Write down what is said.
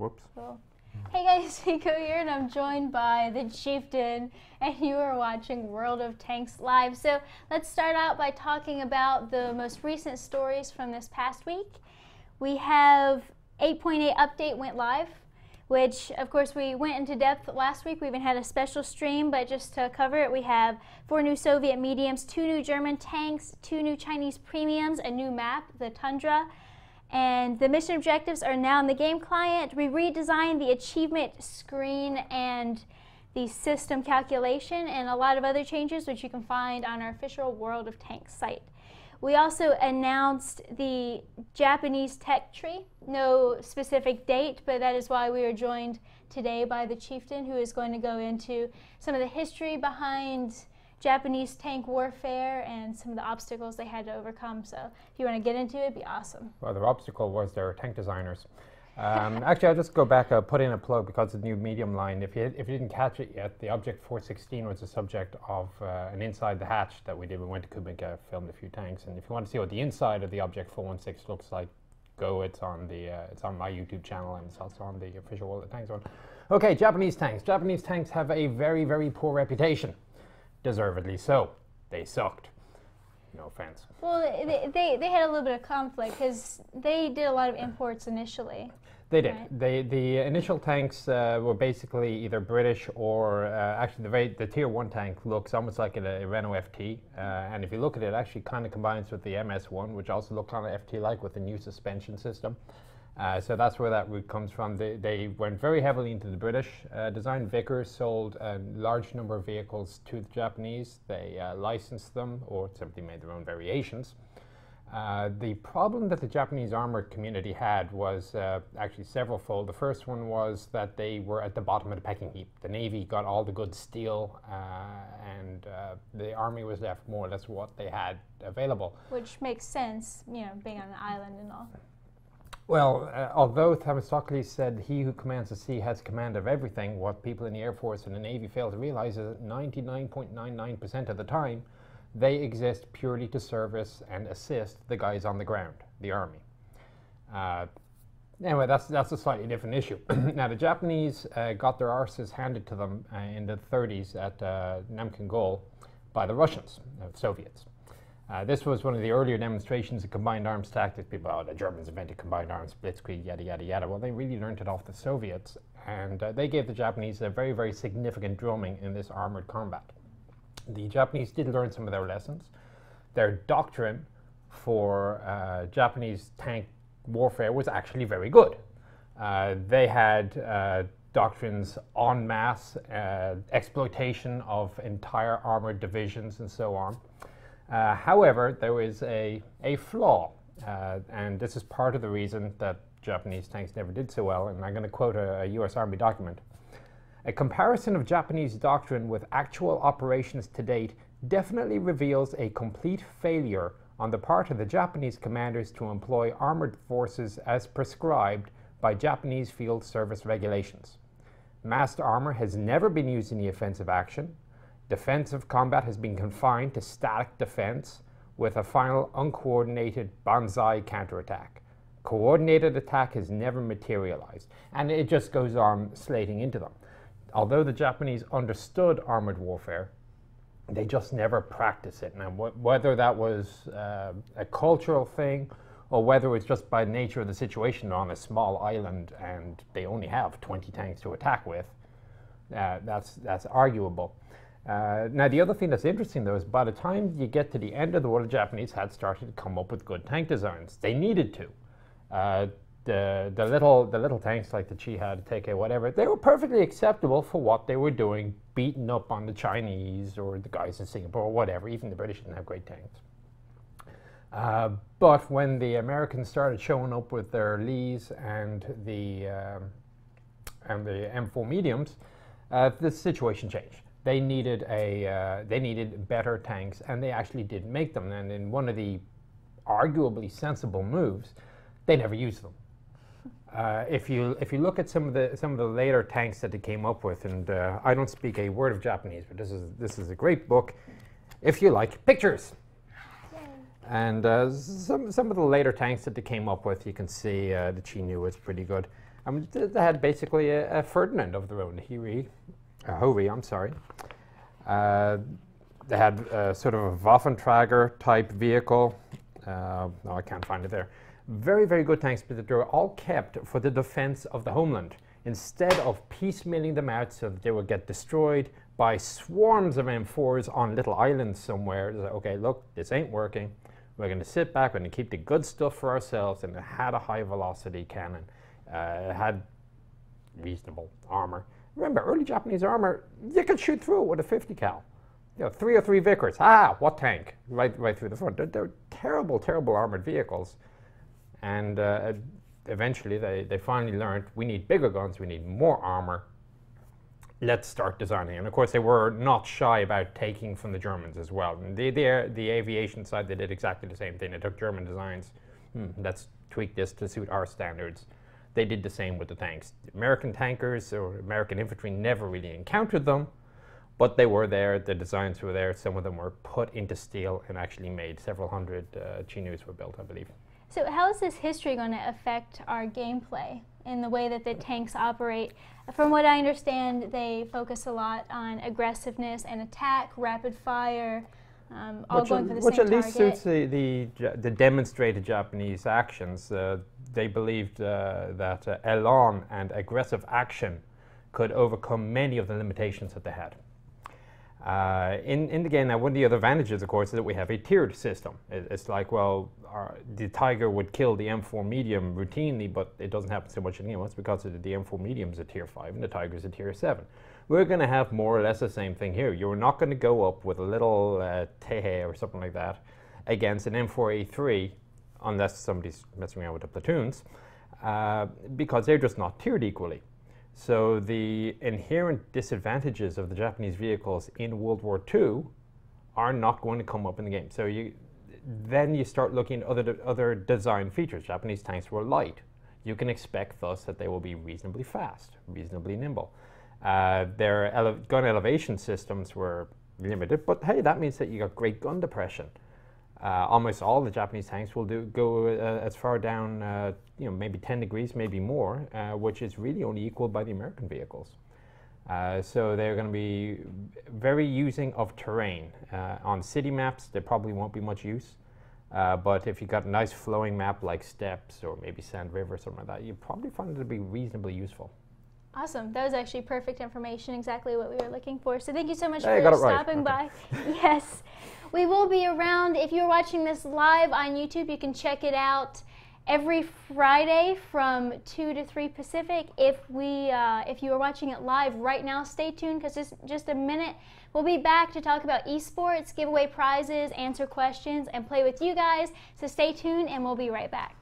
Whoops. Cool. Hey guys, Pico here, and I'm joined by the Chieftain, and you are watching World of Tanks Live. So let's start out by talking about the most recent stories from this past week. We have 8.8 update went live, which of course we went into depth last week. We even had a special stream, but just to cover it, we have 4 new Soviet mediums, 2 new German tanks, 2 new Chinese premiums, a new map, the Tundra, and the mission objectives are now in the game client. We redesigned the achievement screen and the system calculation and a lot of other changes which you can find on our official World of Tanks site. We also announced the Japanese tech tree. No specific date, but that is why we are joined today by the Chieftain, who is going to go into some of the history behind Japanese tank warfare and some of the obstacles they had to overcome. So if you want to get into it, it'd be awesome. Well, their obstacle was their tank designers. Actually, I'll just go back, put in a plug because of the new medium line. If you didn't catch it yet, the Object 416 was the subject of an Inside the Hatch that we did. We went to Kubik, filmed a few tanks, and if you want to see what the inside of the Object 416 looks like, go. It's on my YouTube channel, and it's also on the official World of Tanks one. Okay, Japanese tanks. Japanese tanks have a very, very poor reputation. Deservedly so. They sucked. No offense. Well, they had a little bit of conflict because they did a lot of imports initially. They did. Right? The initial tanks were basically either British or actually the Tier 1 tank looks almost like a Renault FT. And if you look at it, it actually kind of combines with the MS1, which also looked kind of FT-like with the new suspension system. So that's where that route comes from. They went very heavily into the British design. Vickers sold a large number of vehicles to the Japanese. They licensed them or simply made their own variations. The problem that the Japanese armored community had was actually severalfold. The first one was that they were at the bottom of the pecking heap. The Navy got all the good steel and the Army was left more or less what they had available. Which makes sense, you know, being on an island and all. Well, although Themistocles said he who commands the sea has command of everything, what people in the Air Force and the Navy fail to realize is that 99.99% of the time, they exist purely to service and assist the guys on the ground, the Army. Anyway, that's a slightly different issue. Now, the Japanese got their arses handed to them in the 30s at Namkang Gol by the Russians, Soviets. This was one of the earlier demonstrations of combined arms tactics. People, oh, the Germans invented combined arms, blitzkrieg, yada, yada, yada. Well, they really learned it off the Soviets, and they gave the Japanese a very, very significant drumming in this armored combat. The Japanese did learn some of their lessons. Their doctrine for Japanese tank warfare was actually very good. They had doctrines en masse, exploitation of entire armored divisions, and so on. However, there is a flaw, and this is part of the reason that Japanese tanks never did so well, and I'm going to quote a US Army document. A comparison of Japanese doctrine with actual operations to date definitely reveals a complete failure on the part of the Japanese commanders to employ armored forces as prescribed by Japanese field service regulations. Massed armor has never been used in the offensive action. Defensive combat has been confined to static defense with a final uncoordinated banzai counterattack. Coordinated attack has never materialized, and it just goes on slating into them. Although the Japanese understood armored warfare, they just never practiced it. Now, whether that was a cultural thing or whether it was just by nature of the situation on a small island and they only have 20 tanks to attack with, that's arguable. Now, the other thing that's interesting, though, is by the time you get to the end of the war, the Japanese had started to come up with good tank designs. They needed to. The little tanks like the Chi-Ha, the Teike, whatever, they were perfectly acceptable for what they were doing, beating up on the Chinese or the guys in Singapore or whatever. Even the British didn't have great tanks. But when the Americans started showing up with their Lees and the M4 mediums, the situation changed. They needed better tanks, and they actually did make them. And in one of the arguably sensible moves, they never used them. If you look at some of the later tanks that they came up with, and I don't speak a word of Japanese, but this is a great book if you like pictures. Yay. And some of the later tanks that they came up with, you can see the Chi-Nu is pretty good. They had basically a Ferdinand of their own, a Hovey, I'm sorry. They had sort of a Waffenträger type vehicle. No, I can't find it there. Very, very good tanks, but they were all kept for the defense of the homeland, instead of piecemealing them out so that they would get destroyed by swarms of M4s on little islands somewhere. Like, okay, look, this ain't working. We're going to sit back, we're going to keep the good stuff for ourselves. And it had a high velocity cannon. It had reasonable armor. Remember, early Japanese armor, you could shoot through it with a 50 cal. 303 Vickers. What tank? Right through the front. They're terrible, terrible armored vehicles. And eventually they finally learned, we need bigger guns, we need more armor. Let's start designing. And of course, they were not shy about taking from the Germans as well. And the aviation side, they did exactly the same thing. They took German designs. Let's tweak this to suit our standards. They did the same with the tanks. American tankers or American infantry never really encountered them, but they were there. The designs were there. Some of them were put into steel and actually made. Several hundred Chinus were built, I believe. So how is this history going to affect our gameplay in the way that the tanks operate? From what I understand, they focus a lot on aggressiveness and attack, rapid fire, all going for the same target. Which at least suits the demonstrated Japanese actions. They believed that elan and aggressive action could overcome many of the limitations that they had. In the game, now one of the other advantages, of course, is that we have a tiered system. It's like, well, the Tiger would kill the M4 medium routinely, but it doesn't happen so much in the game. It's because the M4 medium is a tier 5 and the Tiger is a tier 7. We're going to have more or less the same thing here. You're not going to go up with a little Tehe or something like that against an M4A3 unless somebody's messing around with the platoons, because they're just not tiered equally. So the inherent disadvantages of the Japanese vehicles in World War II are not going to come up in the game. So then you start looking at other design features. Japanese tanks were light. You can expect thus that they will be reasonably fast, reasonably nimble. Their gun elevation systems were limited, but hey, that means that you got great gun depression. Almost all the Japanese tanks will go as far down, maybe 10 degrees, maybe more, which is really only equaled by the American vehicles. So they're going to be very using of terrain. On city maps, there probably won't be much use. But if you've got a nice flowing map like Steppes or maybe Sand River or something like that, you probably find it to be reasonably useful. Awesome. That was actually perfect information, exactly what we were looking for. So thank you so much for stopping by. Yes. We will be around. If you're watching this live on YouTube, you can check it out every Friday from 2 to 3 Pacific. If you are watching it live right now, stay tuned because just a minute. We'll be back to talk about esports, give away prizes, answer questions, and play with you guys. So stay tuned and we'll be right back.